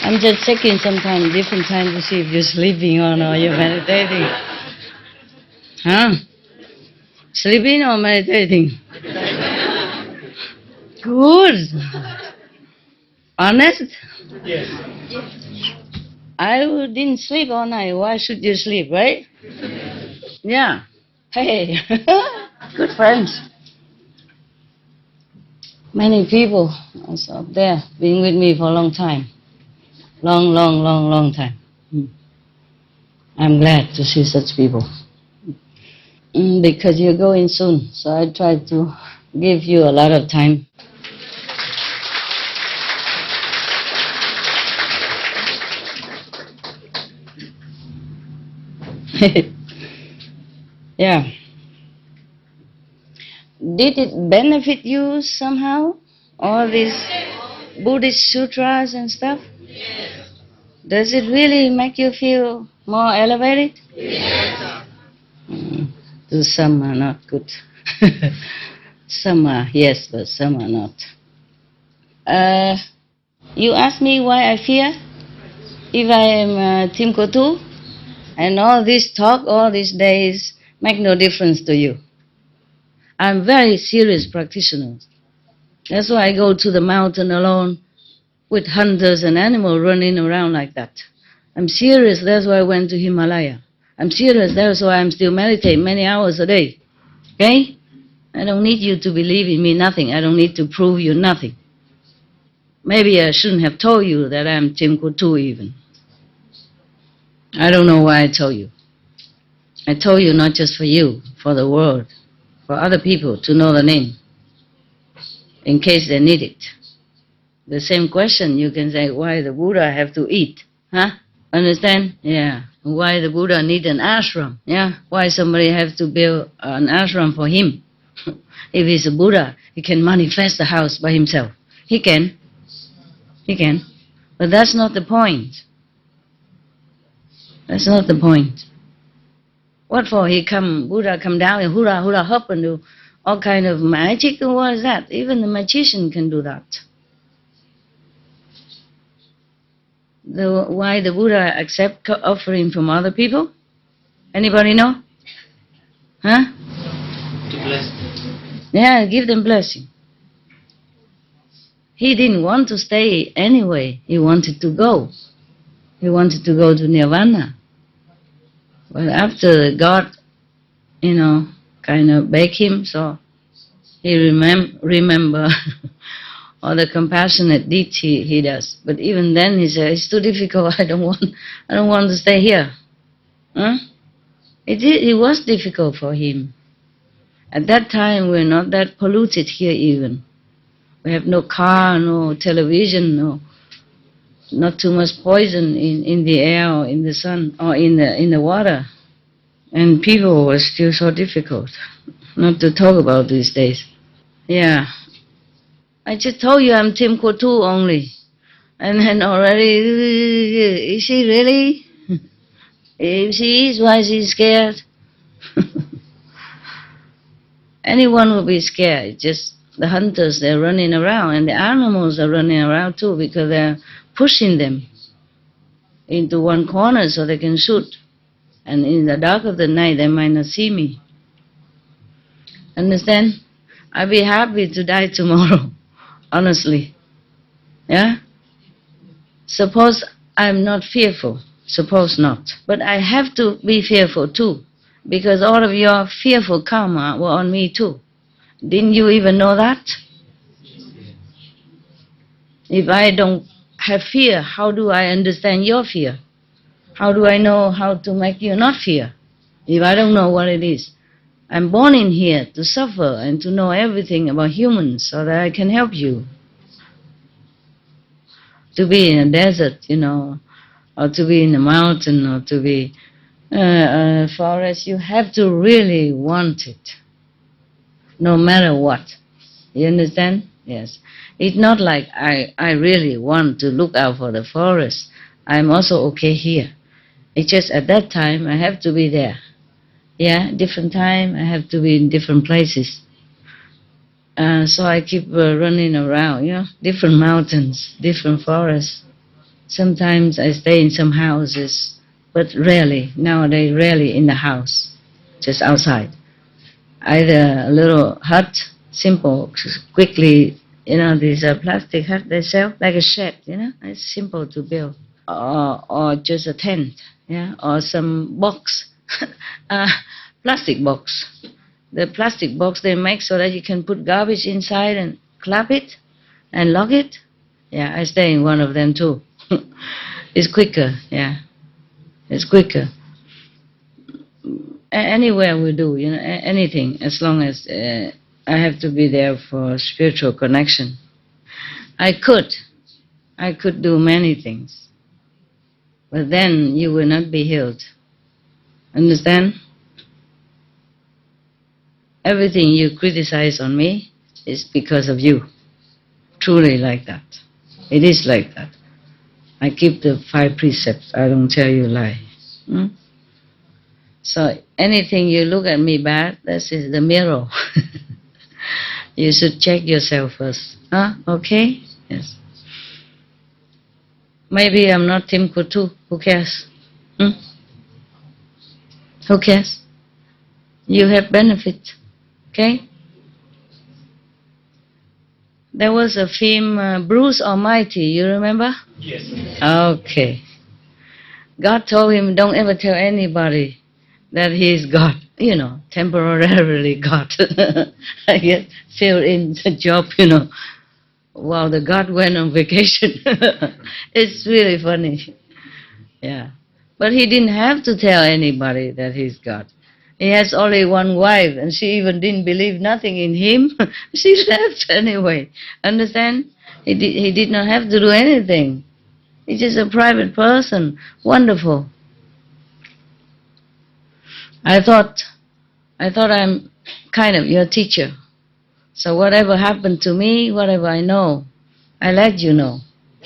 I'm just checking sometimes, different time to see if you're sleeping or not, you're meditating. Huh? Sleeping or meditating? Good. Honest? Yes. I didn't sleep all night. Why should you sleep, right? Yeah. Hey, good friends. Many people also up there been with me for a long time. Long time. I'm glad to see such people. Because you're going soon, so I try to give you a lot of time. Yeah. Did it benefit you somehow? All these Buddhist sutras and stuff? Does it really make you feel more elevated? Some are not good. Some are, yes, but some are not. You ask me why I fear? If I am Tim Kotu, and all this talk, all these days, make no difference to you. I'm very serious practitioner. That's why I go to the mountain alone with hunters and animals running around like that. I'm serious, that's why I went to Himalaya. I'm serious, that's why I'm still meditating many hours a day. Okay? I don't need you to believe in me, nothing. I don't need to prove you nothing. Maybe I shouldn't have told you that I'm Tim Kutu even. I don't know why I told you. I told you not just for you, for the world, for other people to know the name, in case they need it. The same question you can say, why the Buddha have to eat? Huh? Understand? Yeah. Why the Buddha need an ashram? Yeah. Why somebody have to build an ashram for him? If he's a Buddha, he can manifest the house by himself. He can. He can. But that's not the point. That's not the point. What for Buddha come down and hula hula hop and do all kind of magic? What is that? Even the magician can do that. Why the Buddha accept offering from other people? Anybody know? Huh? To bless them. Yeah, give them blessing. He didn't want to stay anyway. He wanted to go. He wanted to go to Nirvana. But after God, kind of begged him, so he remember all the compassionate deeds he does. But even then he said, it's too difficult, I don't want to stay here. Huh? It was difficult for him. At that time we're not that polluted here even. We have no car, no television, not too much poison in the air or in the sun or in the water. And people were still so difficult, not to talk about these days. Yeah. I just told you I'm Tim Kotu only. And then already, is she really? If she is, why is she scared? Anyone will be scared. Just the hunters, they're running around, and the animals are running around too because they're pushing them into one corner so they can shoot. And in the dark of the night, they might not see me. Understand? I'd be happy to die tomorrow, honestly. Yeah? Suppose I'm not fearful. Suppose not. But I have to be fearful too, because all of your fearful karma were on me too. Didn't you even know that? If I don't have fear, how do I understand your fear? How do I know how to make you not fear? If I don't know what it is. I'm born in here to suffer and to know everything about humans so that I can help you. To be in a desert, or to be in a mountain, or to be a forest, you have to really want it, no matter what. You understand? Yes. It's not like I really want to look out for the forest. I'm also okay here. It's just at that time I have to be there. Yeah, different time I have to be in different places. So I keep running around, different mountains, different forests. Sometimes I stay in some houses, but rarely, nowadays, rarely in the house, just outside. Either a little hut, simple, quickly, these plastic hut they sell, like a shed, it's simple to build. Or just a tent, or some box, uh, plastic box. The plastic box they make so that you can put garbage inside and clap it and lock it. Yeah, I stay in one of them too. It's quicker, it's quicker. Anywhere we do, anything, as long as I have to be there for spiritual connection. I could do many things, but then you will not be healed. Understand? Everything you criticize on me is because of you. Truly like that. It is like that. I keep the 5 precepts. I don't tell you lie. So anything you look at me bad, that is the mirror. You should check yourself first. Okay? Yes. Maybe I'm not Tim Kutu. Who cares? Who cares? You have benefit. Okay? There was a film, Bruce Almighty, you remember? Yes. Okay. God told him, don't ever tell anybody that he is God, temporarily God. I guess fill in the job, while the God went on vacation. It's really funny. Yeah. But he didn't have to tell anybody that he's God. He has only one wife, and she even didn't believe nothing in him. She left anyway. Understand? He did not have to do anything. He's just a private person. Wonderful. I thought I'm kind of your teacher. So whatever happened to me, whatever I know, I let you know.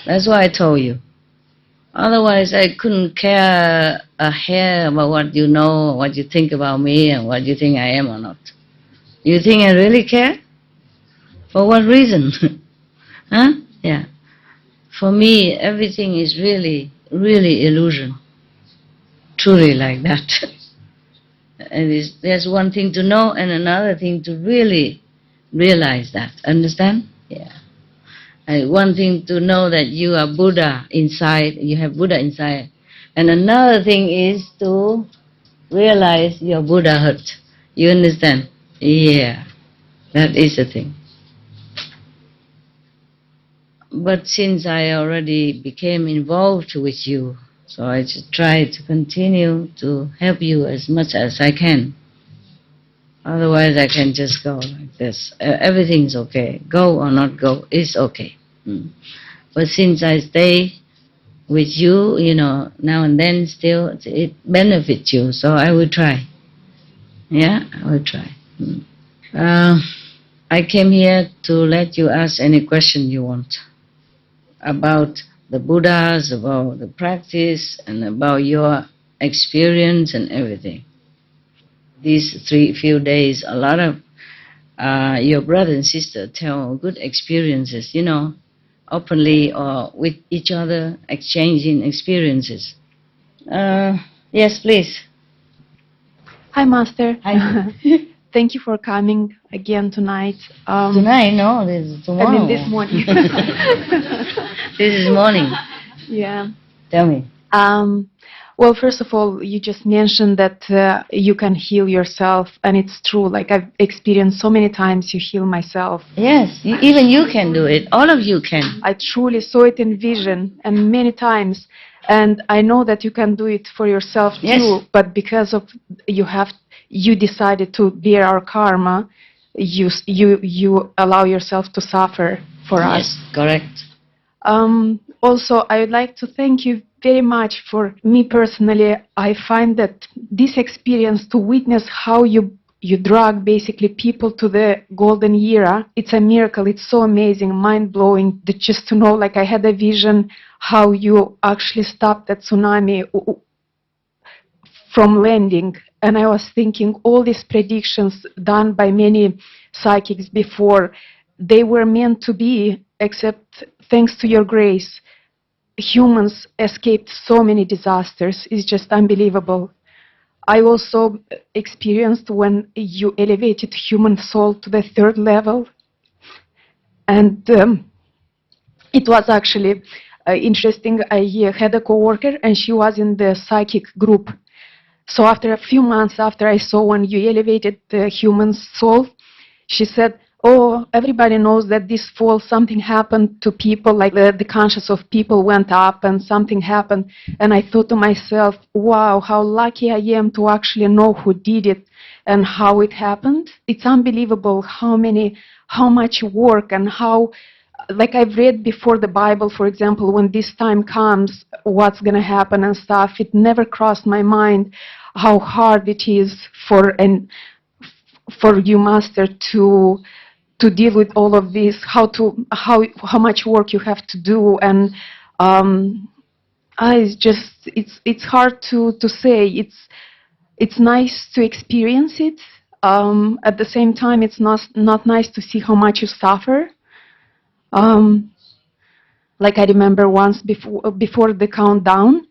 That's why I told you. Otherwise, I couldn't care a hair about what you know, what you think about me, and what you think I am or not. You think I really care? For what reason? Huh? Yeah. For me, everything is really, really illusion. Truly like that. And there's one thing to know and another thing to really realize that. Understand? Yeah. And one thing to know that you are Buddha inside, you have Buddha inside. And another thing is to realize your Buddhahood. You understand? Yeah. That is the thing. But since I already became involved with you, so I just try to continue to help you as much as I can. Otherwise, I can just go like this. Everything's okay. Go or not go, it's okay. But since I stay with you, now and then still, it benefits you, so I will try. Yeah, I will try. I came here to let you ask any question you want about the Buddhas, about the practice, and about your experience and everything. These few days, a lot of your brother and sister tell good experiences, openly or with each other, exchanging experiences. Yes, please. Hi, Master. Hi. Thank you for coming again tonight. Tonight? No, this is tomorrow. I mean, this morning. This is morning. Yeah. Tell me. Well, first of all, you just mentioned that you can heal yourself, and it's true. Like, I've experienced so many times you heal myself. Yes, even you can do it. All of you can. I truly saw it in vision, and many times. And I know that you can do it for yourself too, Yes. but because of you decided to bear our karma, you allow yourself to suffer for us. Yes, correct. Also, I would like to thank you very much. For me personally, I find that this experience to witness how you drag basically people to the golden era, it's a miracle. It's so amazing, mind-blowing, that just to know, like, I had a vision how you actually stopped that tsunami from landing. And I was thinking all these predictions done by many psychics before. They were meant to be, except thanks to your grace, humans escaped so many disasters. It's just unbelievable. I also experienced when you elevated human soul to the third level. And it was actually interesting. I had a coworker and she was in the psychic group. So after a few months after I saw when you elevated the human soul, she said, oh, everybody knows that this fall something happened to people, like the conscience of people went up and something happened. And I thought to myself, wow, how lucky I am to actually know who did it and how it happened. It's unbelievable how much work and how, like I've read before the Bible, for example, when this time comes, what's going to happen and stuff, it never crossed my mind how hard it is for you, Master, to deal with all of this, how much work you have to do, and it's hard to say. It's nice to experience it. At the same time, it's not nice to see how much you suffer. Like I remember once before the countdown,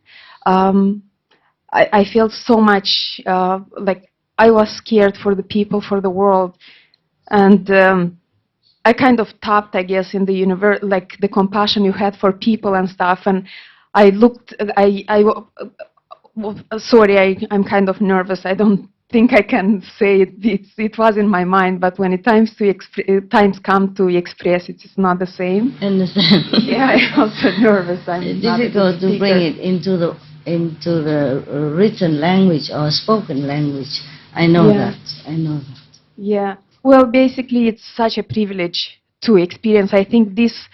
I felt so much like I was scared for the people, for the world, and I kind of tapped, I guess, in the universe, like the compassion you had for people and stuff. And I looked, sorry, I'm kind of nervous. I don't think I can say it. It was in my mind, but when times come to express it, it's not the same. Understand? Yeah, I'm also nervous. It's difficult to bring it into the written language or spoken language. I know that. I know that. Yeah. Well, basically, it's such a privilege to experience. I think this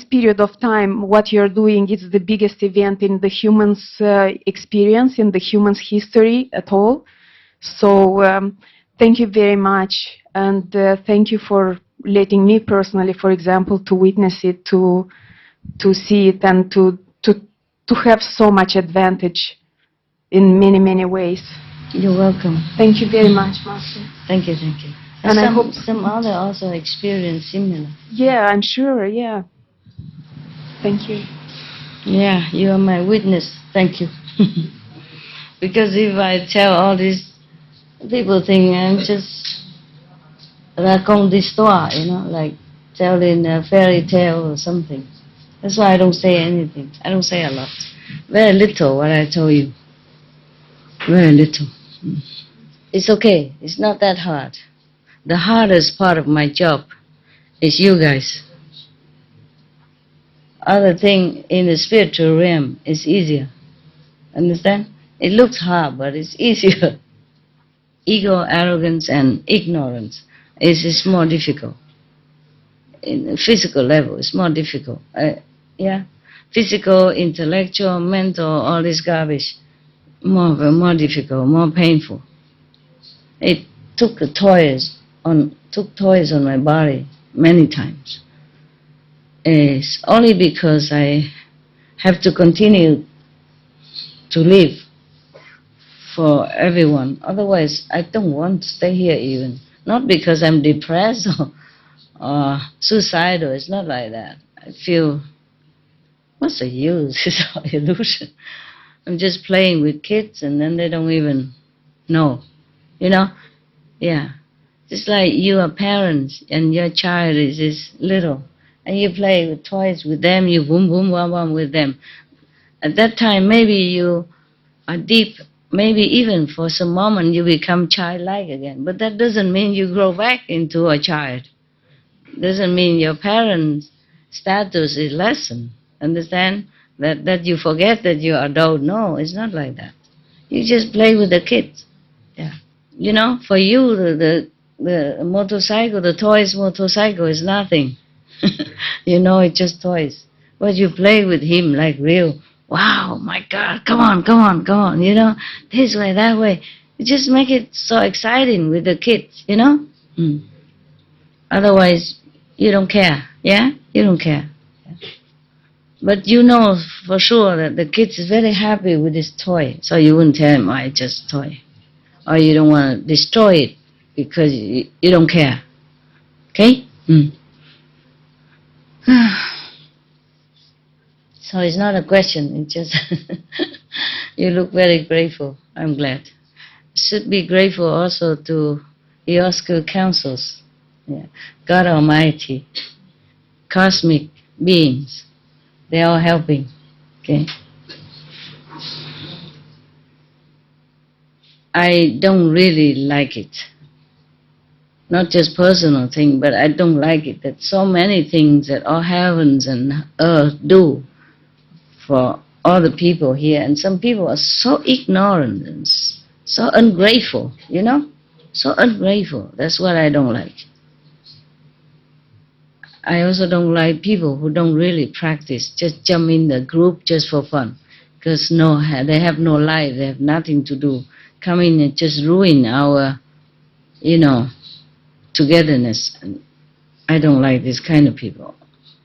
period of time, what you're doing, is the biggest event in the human's experience, in the human's history at all. So thank you very much, and thank you for letting me personally, for example, to witness it, to see it, and to have so much advantage in many ways. You're welcome. Thank you very much, Master. Thank you, thank you. And I hope some other also experience similar. Yeah, I'm sure. Yeah. Thank you. Yeah, you are my witness. Thank you. Because if I tell all this, people think I'm just raconte d'histoire, like telling a fairy tale or something. That's why I don't say anything. I don't say a lot. Very little what I told you. Very little. It's okay. It's not that hard. The hardest part of my job is you guys. Other thing in the spiritual realm is easier. Understand? It looks hard, but it's easier. Ego, arrogance, and ignorance is more difficult. In the physical level, it's more difficult. Yeah, physical, intellectual, mental, all this garbage, more difficult, more painful. It took toys on my body many times. It's only because I have to continue to live for everyone. Otherwise, I don't want to stay here even. Not because I'm depressed or suicidal. It's not like that. I feel, what's the use? It's all illusion. I'm just playing with kids and then they don't even know. Yeah. Just like you are parents and your child is little and you play with toys with them, you boom, boom, boom, boom with them. At that time, maybe you are deep, maybe even for some moment you become childlike again. But that doesn't mean you grow back into a child. Doesn't mean your parents' status is lessened. Understand? That you forget that you're adult. No, it's not like that. You just play with the kids. Yeah. For you, the motorcycle, the toys motorcycle is nothing. It's just toys. But you play with him like real. Wow, my God, come on. This way, that way. You just make it so exciting with the kids, Otherwise, you don't care, yeah? You don't care. Yeah. But you know for sure that the kids is very happy with this toy, so you wouldn't tell him, it's just a toy. Or you don't want to destroy it because you don't care. Okay? So it's not a question, it's just you look very grateful. I'm glad. Should be grateful also to your school councils, yeah. God Almighty, cosmic beings, they're all helping. Okay. I don't really like it. Not just personal thing, but I don't like it that so many things that all heavens and earth do for all the people here, and some people are so ignorant and so ungrateful, you know? So ungrateful. That's what I don't like. I also don't like people who don't really practice, just jump in the group just for fun. Because they have no life, they have nothing to do. Come in and just ruin our, togetherness. I don't like this kind of people.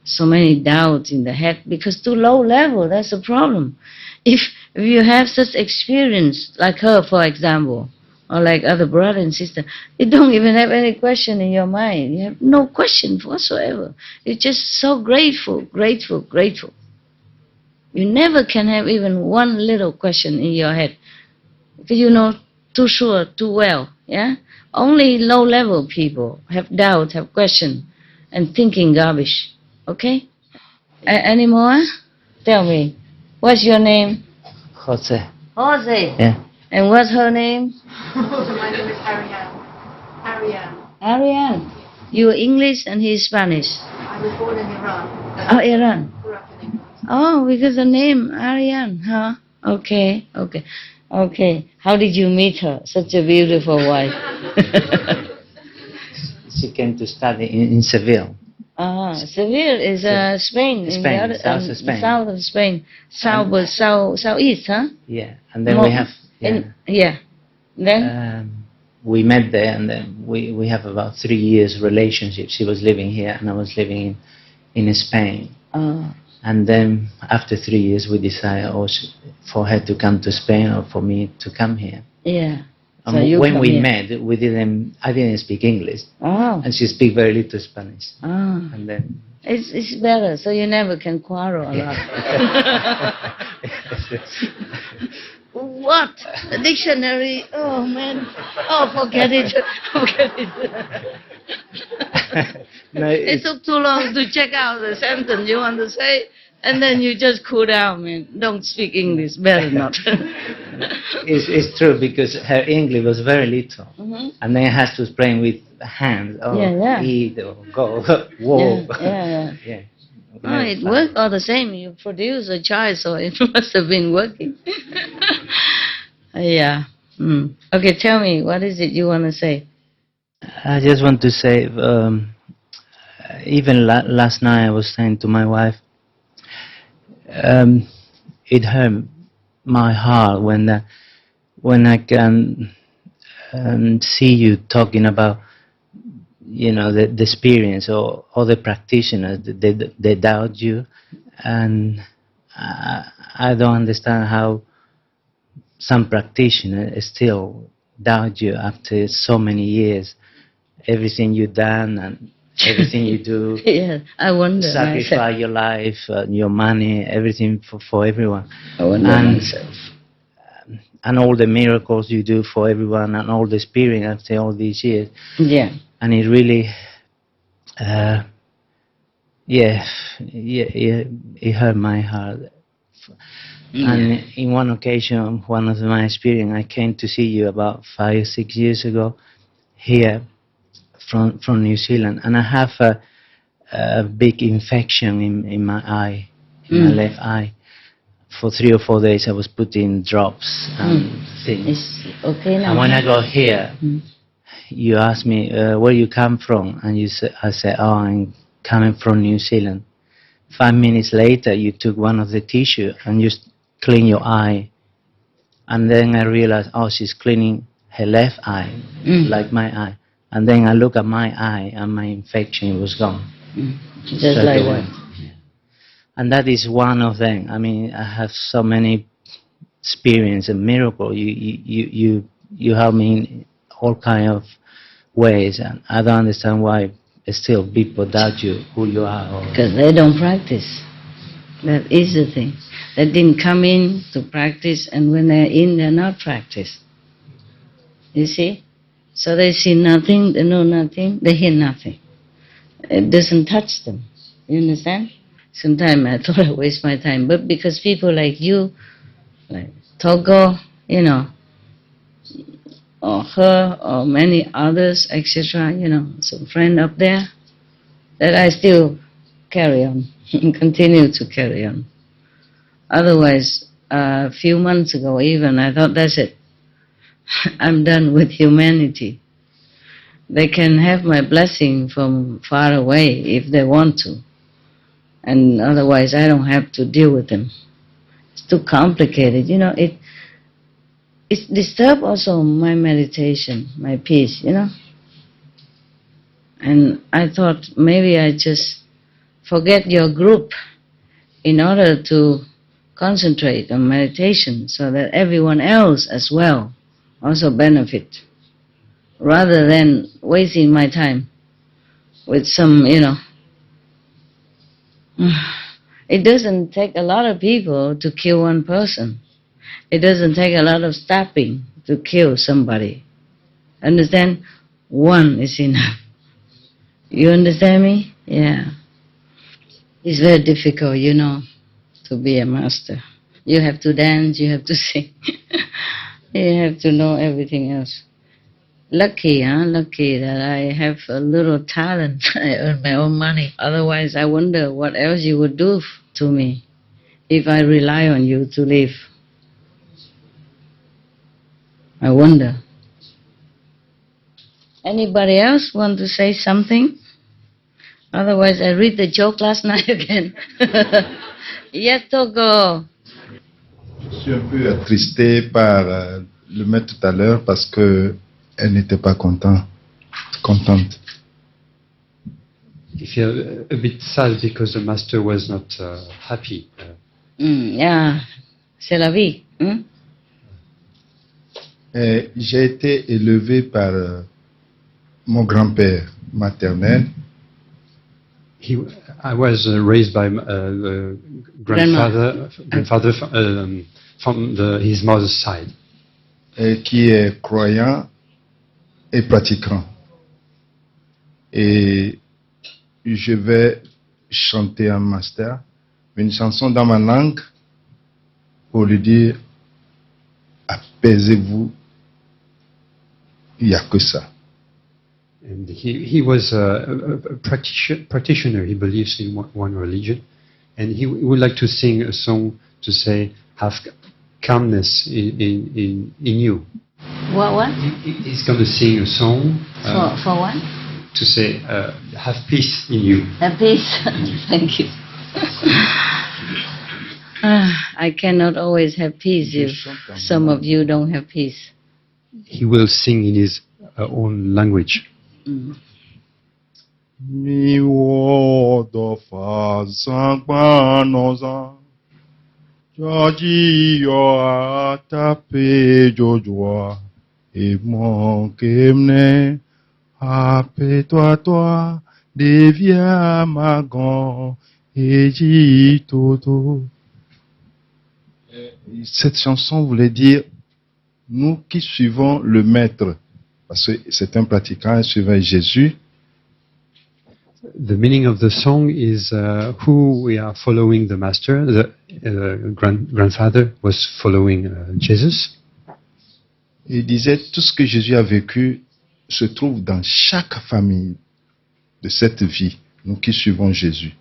So many doubts in the head because too low level, that's the problem. If you have such experience, like her, for example, or like other brother and sister, you don't even have any question in your mind. You have no question whatsoever. You're just so grateful, grateful, grateful. You never can have even one little question in your head because you know too sure, too well, yeah? Only low-level people have doubt, have question, and thinking garbage, okay? Any more? Tell me, what's your name? Jose. Jose. Yeah. And what's her name? My name is Ariane. Ariane. Ariane. You English and he's Spanish. I was born in Iran. Oh, Iran. Grew up in England. Oh, because the name Ariane, huh? Okay, okay. Okay. How did you meet her? Such a beautiful wife. She came to study in Seville. Seville is Spain. Spain, in the other, south of Spain. South of Spain. Southeast, huh? Yeah, and then we have. Yeah. Then? We met there, and then we have about 3 years relationship. She was living here, and I was living in Spain. And then after 3 years, we decided for her to come to Spain or for me to come here. Yeah. So when we met, I didn't speak English, and she speaks very little Spanish. And then it's better, so you never can quarrel a lot. What? The dictionary? Oh man! Oh, forget it. Forget it. No, it took too long to check out the sentence you want to say, and then you just cool down, man. Don't speak English. Better not. It's true because her English was very little, and then has to explain with hands. Eat or go, walk. Yeah. Oh, it worked all the same. You produce a child, so it must have been working. Yeah. Okay, tell me, what is it you want to say? I just want to say, even last night I was saying to my wife, it hurt my heart when I can see you talking about, the experience or other practitioners. They doubt you, and I don't understand how some practitioners still doubt you after so many years. Everything you've done and everything you do. Yeah, I wonder. Sacrifice myself. your life, your money, everything for everyone. I wonder myself. And all the miracles you do for everyone and all the experience after all these years. Yeah. And it really, it hurt my heart. Yeah. And in one occasion, one of my experience, I came to see you about 5 or 6 years ago here from New Zealand, and I have a big infection in my eye, in my left eye. For 3 or 4 days, I was putting drops and things. It's okay now. And when I got here, you asked me where you come from, and I said, oh, I'm coming from New Zealand. 5 minutes later, you took one of the tissue and you clean your eye, and then I realized, oh, she's cleaning her left eye, like my eye. And then I look at my eye, and my infection was gone. Just like that. Yeah. And that is one of them. I mean, I have so many experience and miracle. You help me in all kind of ways, and I don't understand why still people doubt you, who you are. Or Because they don't practice. That is the thing. They didn't come in to practice, and when they're in, they're not practiced. You see? So they see nothing, they know nothing, they hear nothing. It doesn't touch them. You understand? Sometimes I thought I waste my time, but because people like you, like Togo, you know, or her, or many others, etc., you know, some friend up there, that I still carry on, continue to carry on. Otherwise, a few months ago even, I thought, that's it. I'm done with humanity. They can have my blessing from far away if they want to. And otherwise, I don't have to deal with them. It's too complicated. You know, it disturbs also my meditation, my peace, you know. And I thought maybe I just forget your group in order to concentrate on meditation so that everyone else as well also benefit, rather than wasting my time with some, you know. It doesn't take a lot of people to kill one person. It doesn't take a lot of stabbing to kill somebody. Understand? One is enough. You understand me? Yeah. It's very difficult, you know, to be a master. You have to dance, you have to sing. You have to know everything else. Lucky, huh? Lucky that I have a little talent. I earn my own money. Otherwise, I wonder what else you would do to me if I rely on you to live. I wonder. Anybody else want to say something? Otherwise, I read the joke last night again. Yes, Togo. Je suis un peu attristé par le maître tout à l'heure parce que elle n'était pas contente. I feel a bit sad because the master was not happy. Yeah, c'est la vie. J'ai été élevé par mon grand-père maternel. I was raised by grandfather from his mother's side. Qui est croyant et pratiquant. Et je vais chanter un master, une chanson dans ma langue pour lui dire apaisez-vous, il n'y a que ça. And he was a practitioner. He believes in one religion, and he would like to sing a song to say, have calmness in you. What? He's going to sing a song. For what? To say, have peace in you. Have peace. Thank you. I cannot always have peace if some of you don't have peace. He will sing in his own language. Mi wo do fa san pa no za Joji yo atape jojwa e mon kemne ape toi devia magan eji toto. Cette chanson voulait dire nous qui suivons le maître, parce que c'est un pratiquant, il suivait Jésus. The meaning of the song is who we are following the master. The grandfather was following Jesus. Il disait tout ce que Jésus a vécu se trouve dans chaque famille de cette vie, nous qui suivons Jésus.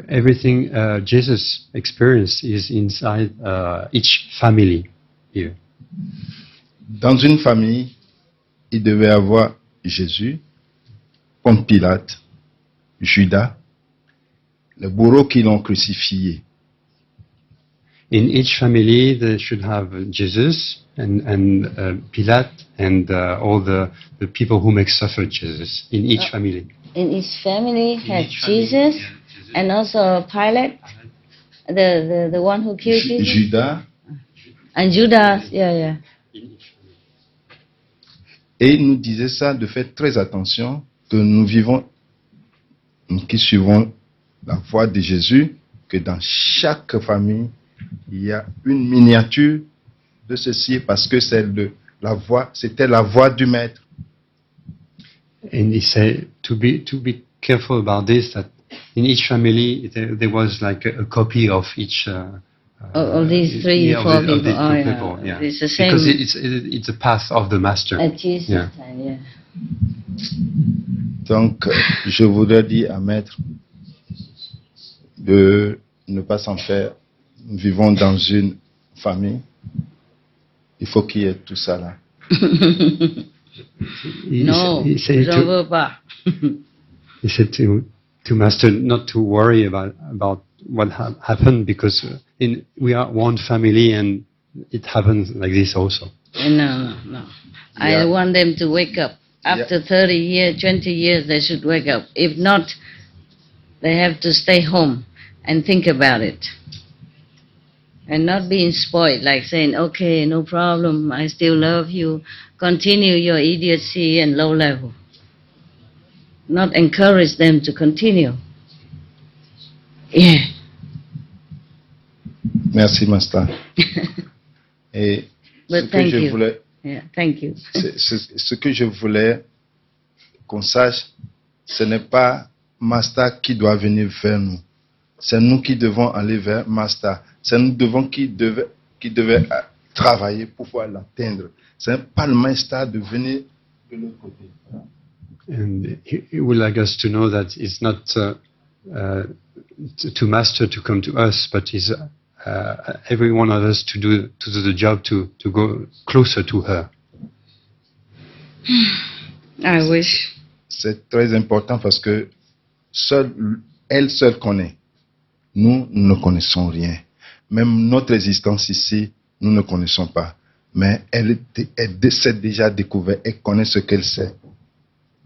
Everything Jesus experienced is inside each family here. Dans une famille, il devait avoir Jésus, Ponce Pilate, Judas, les bourreaux qui l'ont crucifié. In each family, they should have Jesus and Pilate and all the people who make suffer Jesus. In each family. In each family had Jesus, and also Pilate, the one who killed Jesus. Judas. And Judas, yeah. Et il nous disait ça, de faire très attention, que nous vivons, nous qui suivons la voie de Jésus, que dans chaque famille, il y a une miniature de ceci parce que c'était la voie du maître. And he said to be careful about this, that in each family there was like a copy of each Of these three, yeah, four of people. these Oh, two yeah. people, yeah. It's the same. Because it's a path of the master. At Jesus' Yeah. time, yeah. Donc, je voudrais dire à maître de ne pas s'en faire. Nous vivons dans une famille. Il faut qu'il y ait tout ça là. No, he said j'en veux pas. He said to master not to worry about what happened, because we are one family and it happens like this also. No. Yeah. I want them to wake up. After 30 years, 20 years, they should wake up. If not, they have to stay home and think about it. And not being spoiled, like saying, okay, no problem, I still love you. Continue your idiocy and low level. Not encourage them to continue. Yeah. Merci, Master. Et But thank you. Yeah, thank you. Ce que je voulais qu'on sache, ce n'est pas Master qui doit venir vers nous. C'est nous qui devons aller vers Master. C'est nous qui devait travailler pour pouvoir l'atteindre. Ce n'est pas le Master de venir de l'autre côté. And he would like us to know that it's not to master to come to us, but it's every one of us to do the job to go closer to her. I wish. C'est très important parce que elle seule connaît. Nous ne connaissons rien. Même notre existence ici, nous ne connaissons pas. Mais elle s'est déjà découverte. Elle connaît ce qu'elle sait.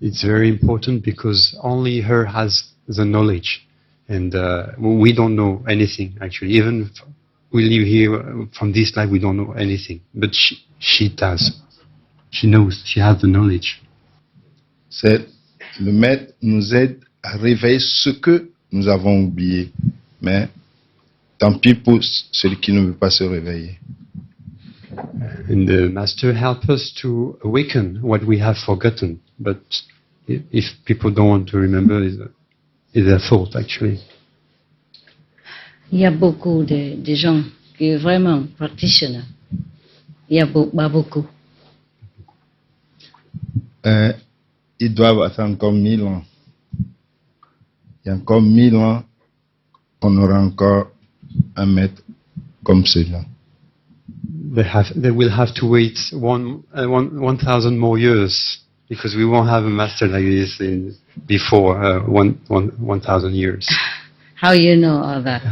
It's very important because only her has the knowledge, and we don't know anything actually. Even we live here from this life, we don't know anything, but she does. She knows. She has the knowledge. Le maître nous aide à réveiller ce que nous avons oublié, mais tant pis pour celui qui ne veut pas se réveiller. And the master helps us to awaken what we have forgotten. But if people don't want to remember, it's their fault, actually. Il y a beaucoup de gens qui sont vraiment practitioners. Il y a pas beaucoup. Ils doivent attendre encore 1000 ans. Il y a encore 1000 ans qu'on aura encore un maître comme celui-là. They will have to wait 1,000 more years, because we won't have a master like this before 1,000 years. How you know all that?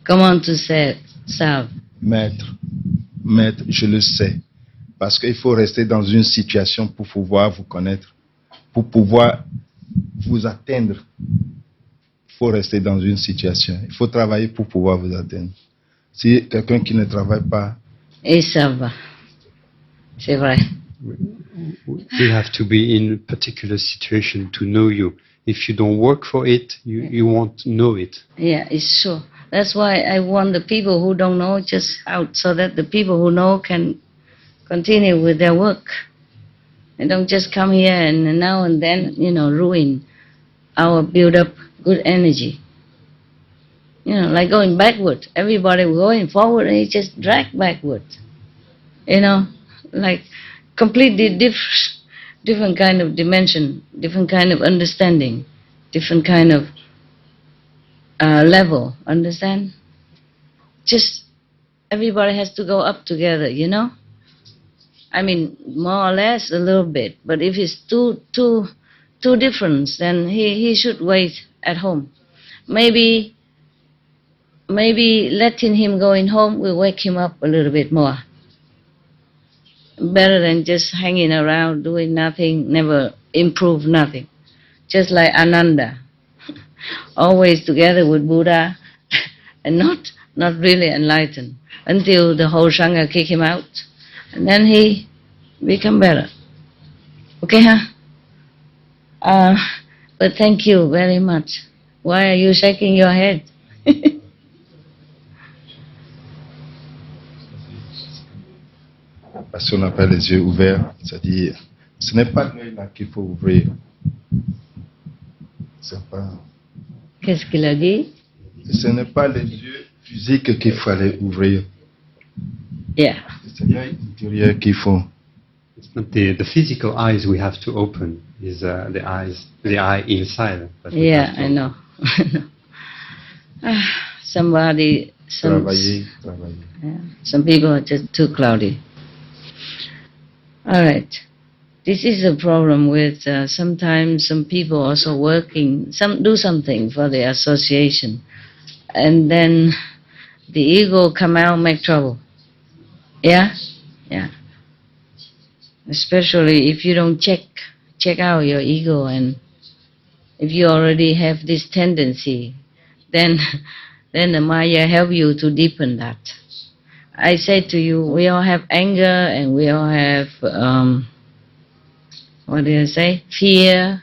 Come on to say, Sav. Maître, je le sais. Parce qu'il faut rester dans une situation pour pouvoir vous connaître, pour pouvoir vous atteindre. Il faut rester dans une situation. Il faut travailler pour pouvoir vous atteindre. Si quelqu'un qui ne travaille pas... Et ça va. C'est vrai. We have to be in a particular situation to know you. If you don't work for it, you won't know it. Yeah, it's true. That's why I want the people who don't know just out, so that the people who know can continue with their work. And don't just come here and now and then, ruin our build-up good energy. Like going backward. Everybody going forward and it just drag backward. Like completely different kind of dimension, different kind of understanding, different kind of level, understand? Just everybody has to go up together, I mean, more or less a little bit, but if it's too different, then he should wait at home. Maybe letting him go in home will wake him up a little bit more. Better than just hanging around doing nothing, never improve nothing. Just like Ananda, always together with Buddha and not really enlightened until the whole Sangha kick him out, and then he become better. Okay, huh? But thank you very much. Why are you shaking your head? Parce qu'on n'a pas les yeux ouverts, c'est-à-dire, ce n'est pas l'œil là qu'il faut ouvrir. C'est pas... Qu'est-ce qu'il a dit? Ce n'est pas les yeux physiques qu'il faut aller ouvrir. Yeah. C'est l'œil intérieur qu'il faut. It's not the physical eyes we have to open, is the eye inside. That we Yeah, have to I know. Somebody, Travailler. yeah, some people are just too cloudy. All right. This is a problem with sometimes some people also working, do something for the association, and then the ego come out, make trouble. Yeah? Yeah. Especially if you don't check out your ego, and if you already have this tendency, then the Maya help you to deepen that. I say to you, we all have anger and we all have, what do I say? Fear,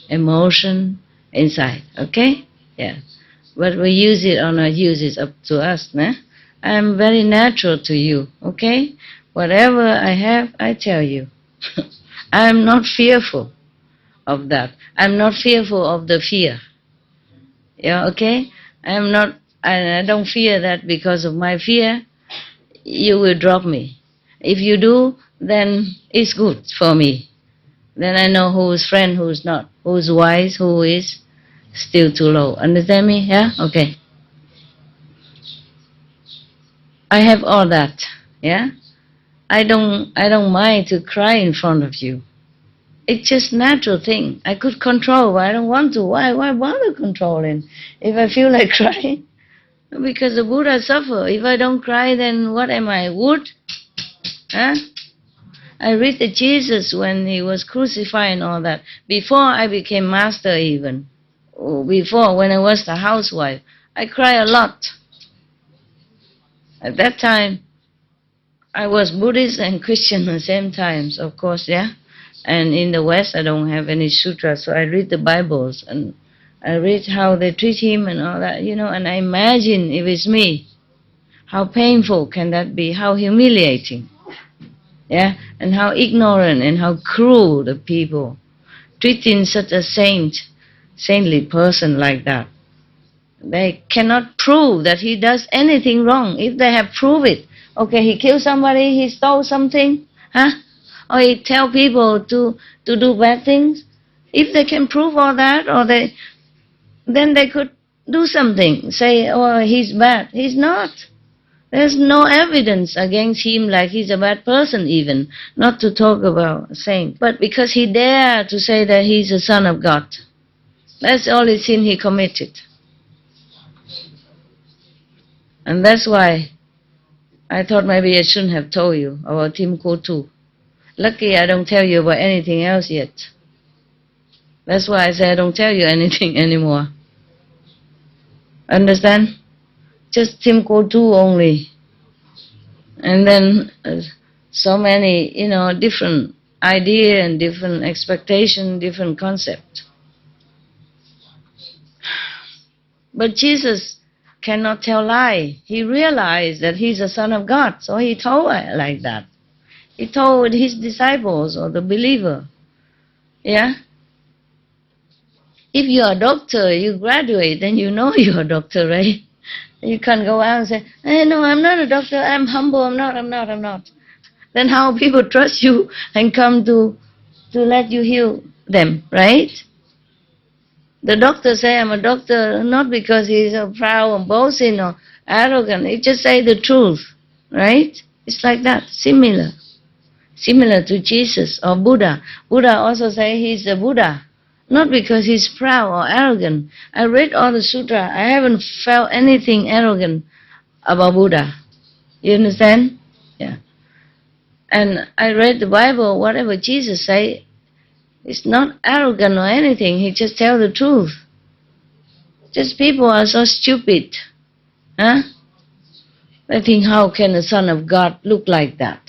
emotion inside, okay? Yeah. But we use it or not use it, up to us, nah? I'm very natural to you, okay? Whatever I have, I tell you. I'm not fearful of that. I'm not fearful of the fear. Yeah, okay? I don't fear that because of my fear, you will drop me. If you do, then it's good for me. Then I know who is friend, who is not, who is wise, who is still too low. Understand me? Yeah? Okay. I have all that. Yeah? I don't mind to cry in front of you. It's just natural thing. I could control, but I don't want to. Why bother controlling if I feel like crying? Because the Buddha suffer. If I don't cry, then what am I? Wood? Huh? I read the Jesus when he was crucified and all that. Before I became master even. Before, when I was the housewife, I cry a lot. At that time, I was Buddhist and Christian at the same times, of course, yeah? And in the West, I don't have any sutras, so I read the Bibles and I read how they treat him and all that, and I imagine if it's me, how painful can that be, how humiliating, yeah? And how ignorant and how cruel the people treating such a saintly person like that. They cannot prove that he does anything wrong. If they have proved it, okay, he killed somebody, he stole something, huh? Or he tell people to do bad things. If they can prove all that, then they could do something. Say, oh, he's bad. He's not. There's no evidence against him like he's a bad person even, not to talk about a saint. But because he dared to say that he's a son of God, that's the only sin he committed. And that's why I thought maybe I shouldn't have told you about Tim Kotu. Lucky I don't tell you about anything else yet. That's why I say I don't tell you anything anymore. Understand? Just Tim Kotu only. And then so many, different idea and different expectation, different concept. But Jesus cannot tell lie. He realized that he's a son of God, so he told her like that. He told his disciples or the believer, yeah? If you're a doctor, you graduate, then you know you're a doctor, right? You can't go out and say, no, I'm not a doctor, I'm humble, I'm not. Then how people trust you and come to let you heal them, right? The doctor say, I'm a doctor, not because he's so proud and boasting or arrogant. He just say the truth, right? It's like that, similar to Jesus or Buddha. Buddha also say he's a Buddha, not because he's proud or arrogant. I read all the sutra. I haven't felt anything arrogant about Buddha. You understand? Yeah. And I read the Bible, whatever Jesus say, it's not arrogant or anything. He just tell the truth. Just people are so stupid. Huh? They think, how can the Son of God look like that?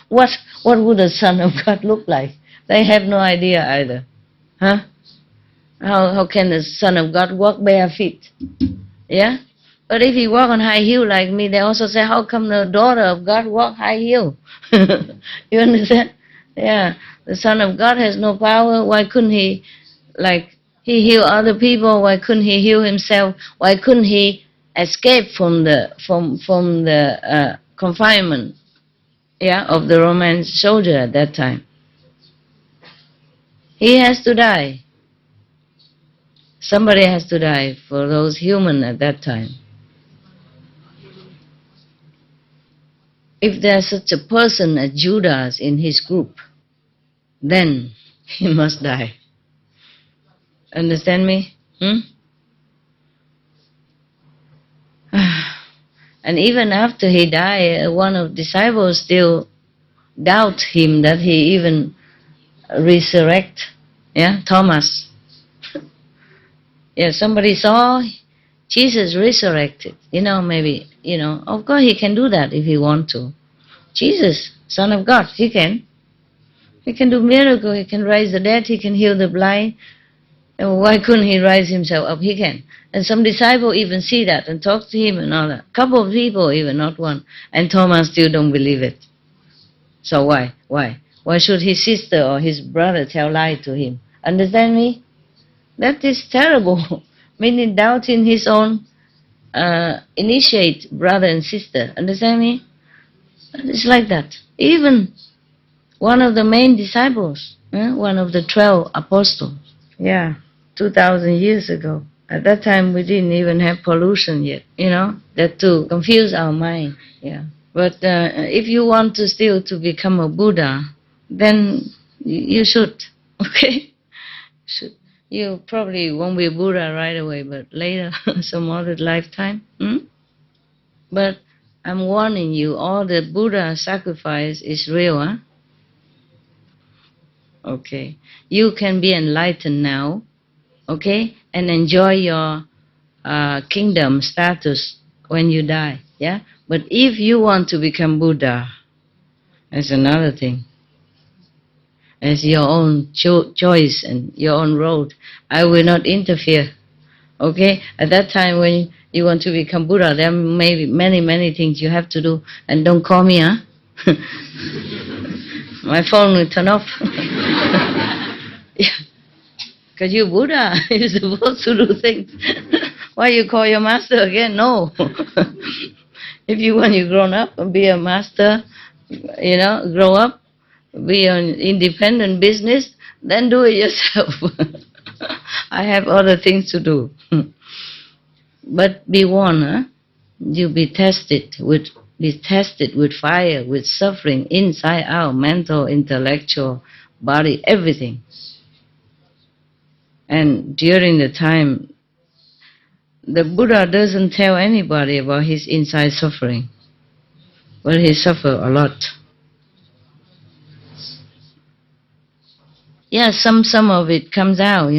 What What would the Son of God look like? They have no idea either. Huh? How can the Son of God walk bare feet? Yeah? But if he walk on high heel like me, they also say, how come the daughter of God walk high heel? You understand? Yeah. The Son of God has no power. Why couldn't he, like, he heal other people? Why couldn't he heal himself? Why couldn't he escape from the confinement? Yeah, of the Roman soldier at that time. He has to die. Somebody has to die for those human at that time. If there's such a person as Judas in his group, then he must die. Understand me? And even after he died, one of the disciples still doubt him that he even resurrect. Yeah, Thomas. Yeah, somebody saw Jesus resurrected. Maybe, of course he can do that if he want to. Jesus, Son of God, he can. He can do miracle, he can raise the dead, he can heal the blind. And why couldn't he rise himself up? He can. And some disciples even see that and talk to him and all that. Couple of people even, not one. And Thomas still don't believe it. So why? Why should his sister or his brother tell lie to him? Understand me? That is terrible. Meaning doubting his own initiate brother and sister. Understand me? It's like that. Even one of the main disciples, one of the 12 apostles, 2,000 years ago. At that time we didn't even have pollution yet, that to confuse our mind. Yeah. But if you want to still to become a Buddha, then you should, okay? Should. You probably won't be a Buddha right away, but later, some other lifetime. But I'm warning you, all the Buddha sacrifice is real, huh? Okay. You can be enlightened now, okay? And enjoy your kingdom status when you die, yeah? But if you want to become Buddha, that's another thing. It's your own choice and your own road. I will not interfere. Okay? At that time when you want to become Buddha, there may be many things you have to do. And don't call me, huh? My phone will turn off. Yeah. Because you're Buddha, you're supposed to do things. Why you call your master again? No. If you want to grow up and be a master, grow up, be an independent business, then do it yourself. I have other things to do. But be warned, huh? You'll be tested with fire, with suffering, inside out, mental, intellectual, body, everything. And during the time, the Buddha doesn't tell anybody about his inside suffering. But he suffered a lot. Yeah, some of it comes out,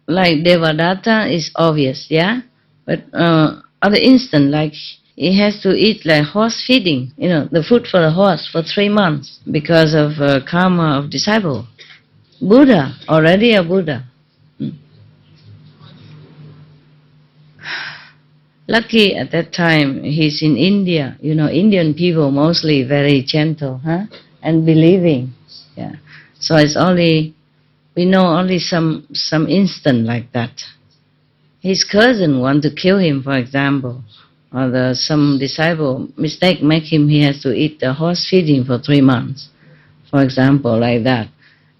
Like Devadatta is obvious, yeah? But other instant, like he has to eat like horse feeding, the food for the horse for 3 months because of karma of disciple. Buddha, already a Buddha. Lucky at that time he's in India. Indian people mostly very gentle, huh? And believing. Yeah. So it's only, we know only some instant like that. His cousin want to kill him, for example, or some disciple mistake make him, he has to eat the horse feeding for 3 months, for example, like that.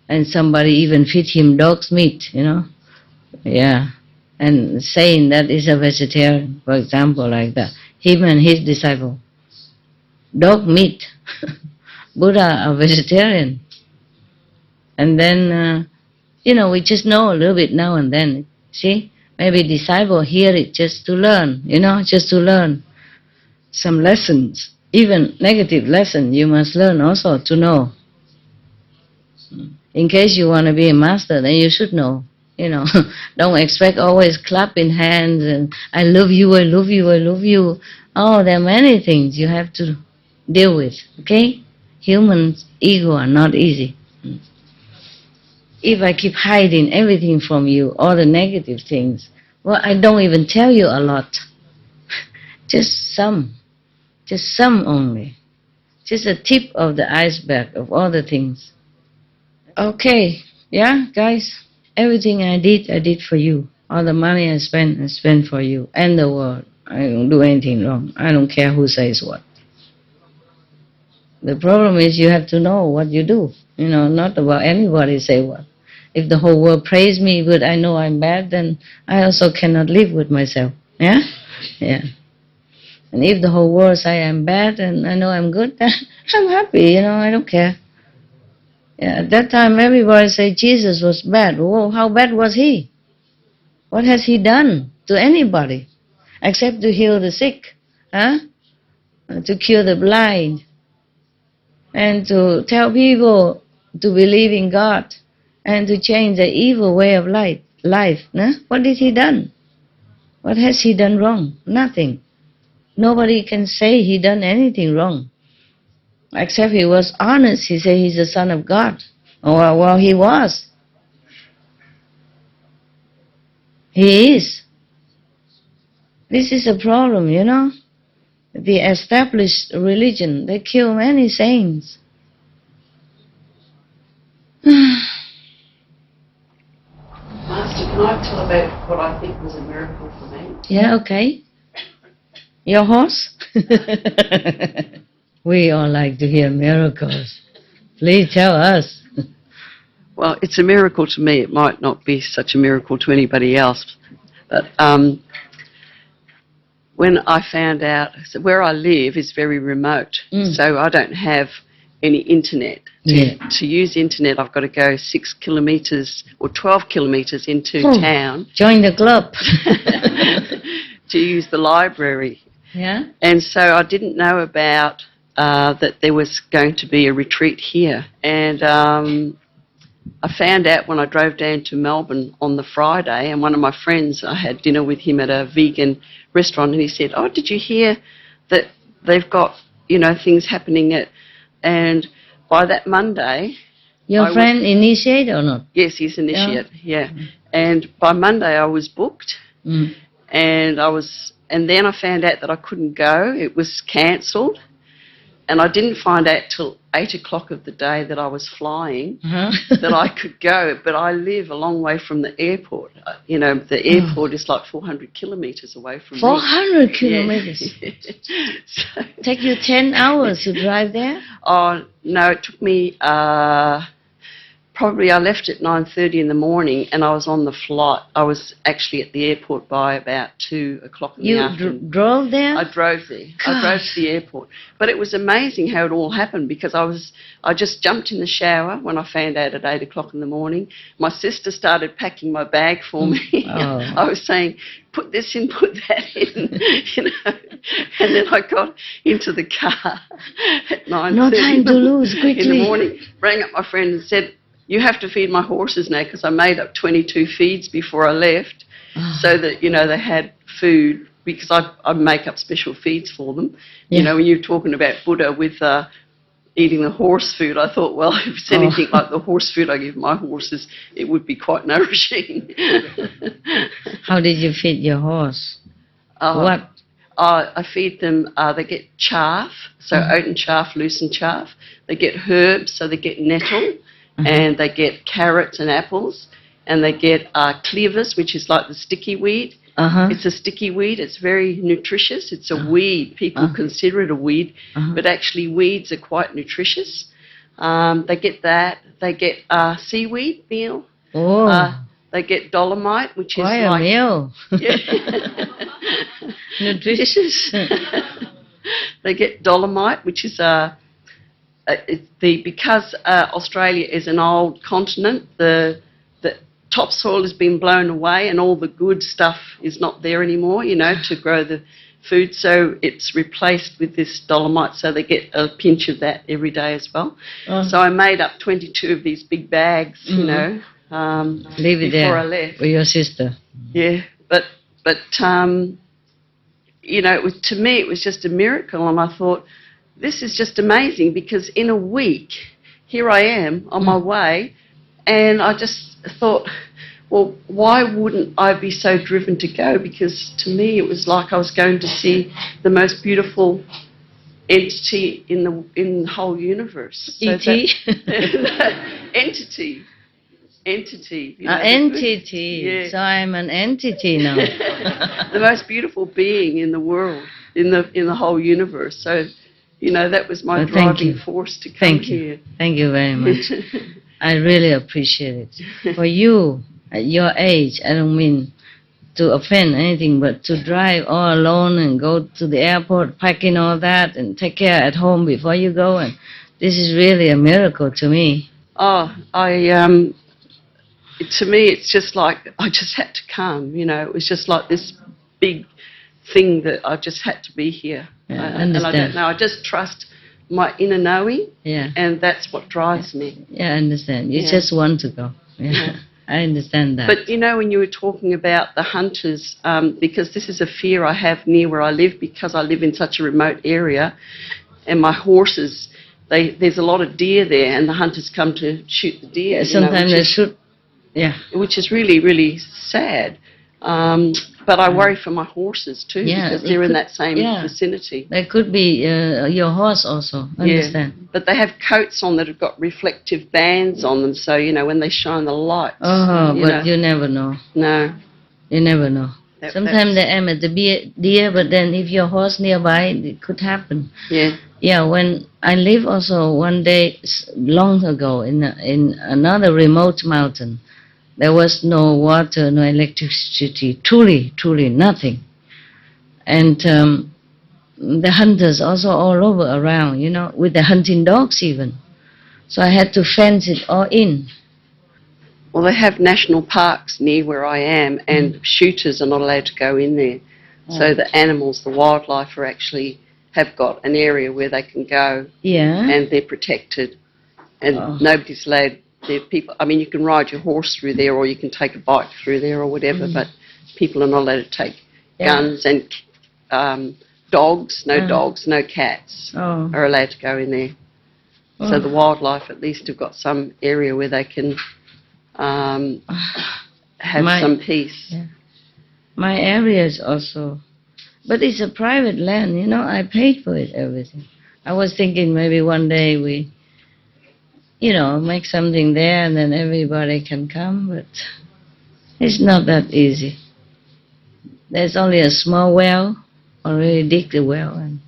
And somebody even feed him dog's meat, Yeah. And saying that is a vegetarian, for example, like that. Him and his disciple. Dog meat. Buddha a vegetarian. And then, we just know a little bit now and then. See? Maybe disciple hear it just to learn, just to learn some lessons. Even negative lesson you must learn also to know. In case you want to be a master, then you should know. Don't expect always clapping hands and I love you, I love you, I love you. Oh, there are many things you have to deal with, okay? Human ego are not easy. If I keep hiding everything from you, all the negative things, well, I don't even tell you a lot. Just some only. Just a tip of the iceberg of all the things. Okay, yeah, guys, everything I did for you. All the money I spent for you and the world. I don't do anything wrong. I don't care who says what. The problem is you have to know what you do. Not about anybody say what. If the whole world praise me, but I know I'm bad, then I also cannot live with myself. Yeah? Yeah. And if the whole world say I'm bad and I know I'm good, then I'm happy, I don't care. Yeah, at that time everybody say Jesus was bad. Whoa, how bad was he? What has he done to anybody? Except to heal the sick, huh? To cure the blind, and to tell people to believe in God, and to change the evil way of life. Nah? What did he done? What has he done wrong? Nothing. Nobody can say he done anything wrong. Except he was honest. He said he's the Son of God. Well, he was. He is. This is a problem, The established religion, they kill many saints. Master, can I tell about what I think was a miracle for me? Yeah, okay. Your horse? We all like to hear miracles. Please tell us. Well, it's a miracle to me. It might not be such a miracle to anybody else. But when I found out, so where I live is very remote, so I don't have any internet. To use internet, I've got to go 6 kilometres or 12 kilometres into town. Join the club. To use the library. Yeah. And so I didn't know about that there was going to be a retreat here. And I found out when I drove down to Melbourne on the Friday, and one of my friends, I had dinner with him at a vegan restaurant, and he said, "Oh, did you hear that they've got, things happening at..." And by that Monday... Your friend initiate or not? Yes, he's initiate, yeah. And by Monday I was booked, and then I found out that I couldn't go. It was cancelled. And I didn't find out till 8 o'clock of the day that I was flying that I could go. But I live a long way from the airport. The airport is like 400 kilometres away from 400 kilometres? Yeah. So, take you 10 hours to drive there? Oh, no, it took me... Probably I left at 9:30 in the morning, and I was on the flight. I was actually at the airport by about 2 o'clock in the afternoon. You drove there? I drove there. Gosh. I drove to the airport. But it was amazing how it all happened, because I just jumped in the shower when I found out at 8 o'clock in the morning. My sister started packing my bag for me. Oh. I was saying, put this in, put that in, And then I got into the car at 9:30 No time to lose, quickly. in the morning, rang up my friend and said, "You have to feed my horses now," because I made up 22 feeds before I left, so that, they had food, because I make up special feeds for them. Yeah. When you're talking about Buddha with eating the horse food, I thought, well, if it's anything like the horse food I give my horses, it would be quite nourishing. How did you feed your horse? What? I feed them, they get chaff, so oat chaff, loosened chaff. They get herbs, so they get nettle. And they get carrots and apples, and they get cleavers, which is like the sticky weed. It's a sticky weed. It's very nutritious. It's a weed. People consider it a weed, but actually weeds are quite nutritious. They get that. They get seaweed meal. Oh. They get dolomite, which is quite like... a meal. Yeah. Nutritious. They get dolomite, which is because Australia is an old continent, the topsoil has been blown away, and all the good stuff is not there anymore, to grow the food. So it's replaced with this dolomite, so they get a pinch of that every day as well. So I made up 22 of these big bags, Leave it before there I left. with your sister. Yeah, but it was, to me, it was just a miracle, and I thought, this is just amazing, because in a week, here I am on my way, and I just thought, well, why wouldn't I be so driven to go? Because to me, it was like I was going to see the most beautiful entity in the whole universe. So E.T.? Entity. You know, Entity. Yeah. So I'm an entity now. The most beautiful being in the world, in the whole universe. So, you know, that was my Well, thank driving you. force to come Thank you. here. Thank you very much. I really appreciate it. For you, at your age, I don't mean to offend anything, but to drive all alone and go to the airport, packing all that, and take care at home before you go, and this is really a miracle to me. Oh, to me, it's just like I just had to come. You know, it was just like this big thing that I just had to be here. Yeah, I And I understand. don't know. I just trust my inner knowing, Yeah, and that's what drives me. yeah, I understand. You Yeah. just want to go. Yeah, Yeah. I understand that. But you know, when you were talking about the hunters, because this is a fear I have near where I live, because I live in such a remote area, and my horses, there's a lot of deer there, and the hunters come to shoot the deer. Yeah, sometimes they shoot. Yeah. Which is really, really sad. But I worry for my horses too, Yeah, because it they're in could- that same yeah. vicinity. That could be your horse also. Understand? But they have coats on that have got reflective bands on them, so you know when they shine the lights. Oh, you but know. you never know. No. You never know. That- Sometimes they aim at the deer, but then if your horse nearby, it could happen. Yeah. Yeah, when I live also one day long ago in another remote mountain, there was no water, no electricity, truly nothing. And the hunters also all over around, you know, with the hunting dogs even. So I had to fence it all in. Well, they have national parks near where I am, and shooters are not allowed to go in there. So the animals, the wildlife, have got an area where they can go, Yeah. and they're protected, and nobody's allowed. There are people. I mean, you can ride your horse through there, or you can take a bike through there, or whatever. But people are not allowed to take guns and dogs. No dogs, no cats Oh. are allowed to go in there. So the wildlife at least have got some area where they can have some peace. Yeah. My area is also, but it's a private land, you know, I paid for it, everything. I was thinking maybe one day we, you know, make something there and then everybody can come, but it's not that easy. There's only a small well, already dig the well, and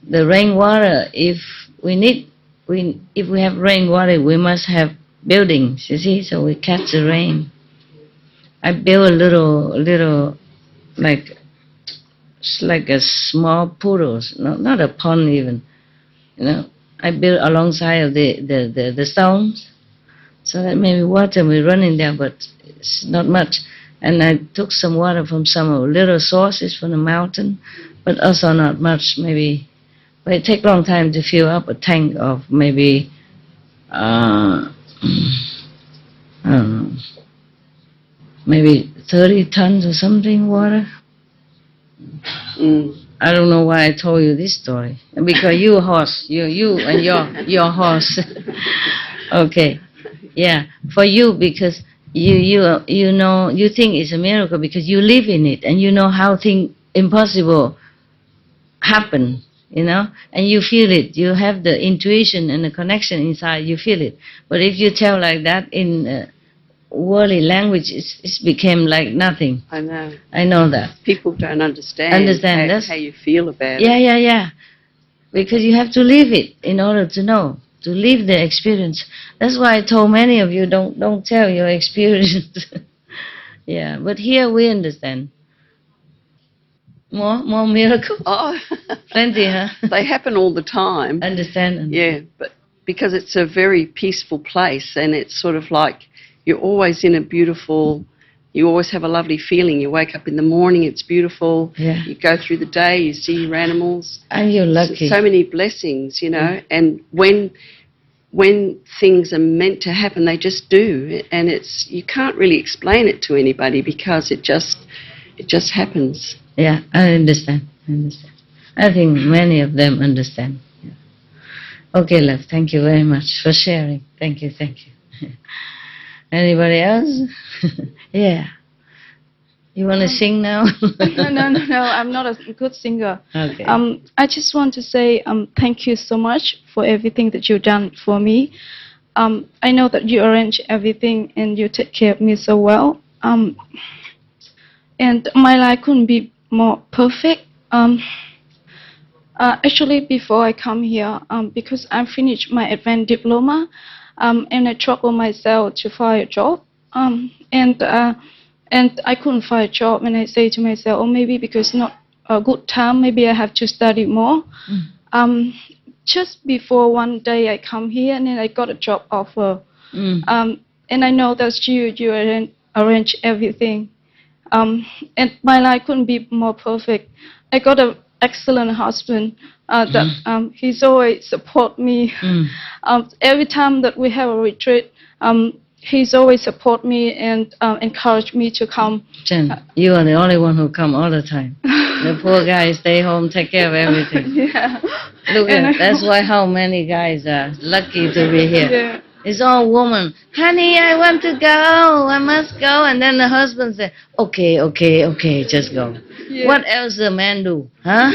the rainwater, if we have rainwater, we must have buildings, you see, so we catch the rain. I built a little, like, it's like a small poodles, not a pond even, you know. I built alongside of the stones, so that maybe water will run in there, but it's not much. And I took some water from some little sources from the mountain, but also not much, maybe. But it takes a long time to fill up a tank of maybe, I don't know, maybe 30 tons or something water. I don't know why I told you this story. Because you horse, you and your horse. Okay, yeah, for you, because you know, you think it's a miracle because you live in it and you know how things impossible happen, you know, and you feel it. You have the intuition and the connection inside. You feel it. But if you tell like that in worldly language, it's became like nothing. I know. I know that. People don't understand how you feel about it. Yeah. Because you have to live it in order to know, to live the experience. That's why I told many of you, don't tell your experience. Yeah, but here we understand. More miracle? Oh, Plenty, huh? they happen all the time. Understand. Yeah, but because it's a very peaceful place, and it's sort of like you're always in a beautiful, you always have a lovely feeling. You wake up in the morning, it's beautiful. Yeah. You go through the day, you see your animals. And you're lucky. So many blessings, you know. And when things are meant to happen, they just do. And you can't really explain it to anybody because it just happens. Yeah, I understand. I think many of them understand. Yeah. Okay, love. Thank you very much for sharing. Thank you, thank you. Anybody else? Yeah. You want to sing now? No. I'm not a good singer. Okay. I just want to say thank you so much for everything that you've done for me. I know that you arrange everything and you take care of me so well. And my life couldn't be more perfect. Actually, before I come here, because I finished my advanced diploma, and I struggled myself to find a job, and I couldn't find a job. And I say to myself, oh, maybe because not a good time, maybe I have to study more. Just before one day I come here, and then I got a job offer. And I know that you arrange everything. And my life couldn't be more perfect. I got an excellent husband that he's always support me. Every time that we have a retreat, he's always support me and encourage me to come. Chen, you are the only one who come all the time. The poor guy stay home, take care of everything. Yeah. Look at that's why how many guys are lucky to be here. Yeah. It's all woman. Honey, I want to go. I must go. And then the husband say, okay, just go. Yeah. What else the man do? Huh?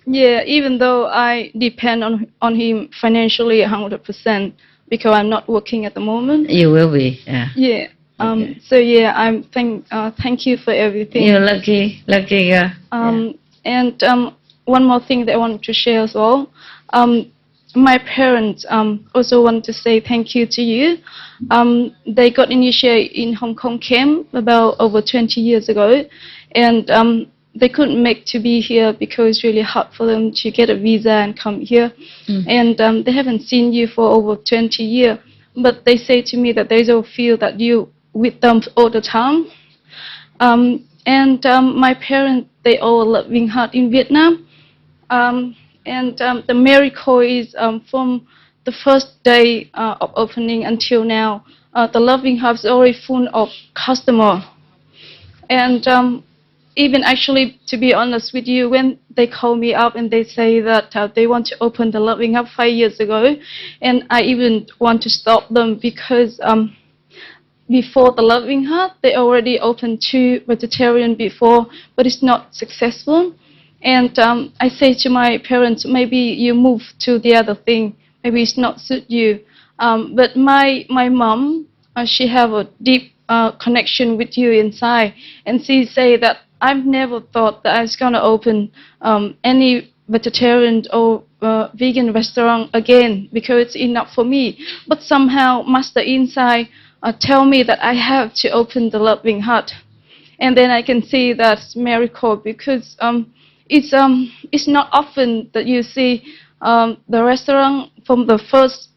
Yeah, even though I depend on him financially 100% because I'm not working at the moment. You will be, yeah. Yeah. Okay. So yeah, I'm thank you for everything. You're lucky girl. And one more thing that I wanted to share as well. My parents also want to say thank you to you. They got initiated in Hong Kong camp about over 20 years ago, and they couldn't make to be here because it's really hard for them to get a visa and come here. And they haven't seen you for over 20 years. But they say to me that they don't feel that you with them all the time. And my parents, they all loving hard in Vietnam. And the miracle is from the first day of opening until now, the Loving Hub is already full of customers. And even actually, to be honest with you, when they call me up and they say that they want to open the Loving Hub 5 years ago, and I even want to stop them because before the Loving Hub, they already opened 2 vegetarian before, but it's not successful. And I say to my parents, maybe you move to the other thing. Maybe it's not suit you. But my mom, she have a deep connection with you inside. And she say that I've never thought that I was going to open any vegetarian or vegan restaurant again because it's enough for me. But somehow Master inside tell me that I have to open the Loving Hut. And then I can see that's miracle because it's not often that you see the restaurant from the first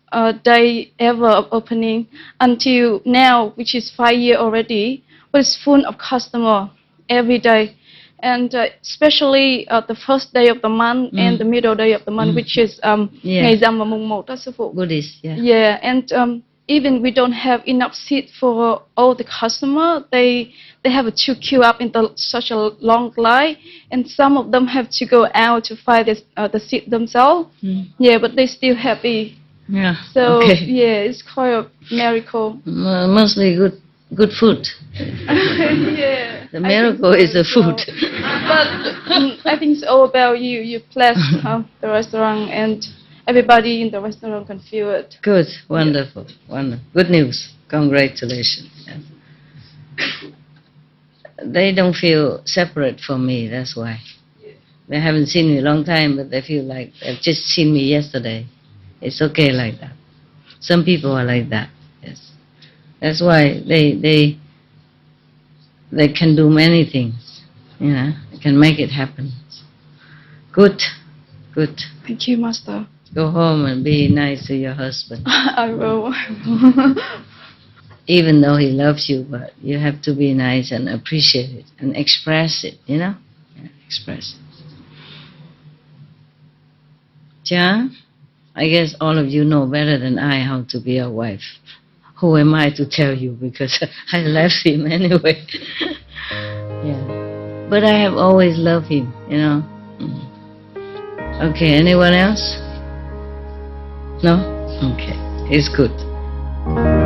day ever of opening until now, which is 5 years already, but it's full of customer every day. And especially the first day of the month and the middle day of the month, which is Ngày Rằm và Mùng 1 đó sư phụ. Buddhist, yeah. Yeah, and even we don't have enough seat for all the customer. They have to queue up in such a long line, and some of them have to go out to find the seat themselves. Yeah, but they're still happy. Yeah. So okay. yeah, it's quite a miracle. Mostly good food. Yeah. The miracle is the food. But I think it's all about you. You bless the restaurant, and everybody in the restaurant can feel it. Good, wonderful, wonderful. Good news. Congratulations. Yes. They don't feel separate from me, that's why. They haven't seen me a long time, but they feel like they've just seen me yesterday. It's okay like that. Some people are like that, yes. That's why they can do many things, you know, they can make it happen. Good, good. Thank you, Master. Go home and be nice to your husband. I will. Even though he loves you, but you have to be nice and appreciate it and express it, you know? Yeah, express it. John, I guess all of you know better than I how to be a wife. Who am I to tell you, because I left him anyway. Yeah. But I have always loved him, you know. Okay, anyone else? No? Okay, it's good.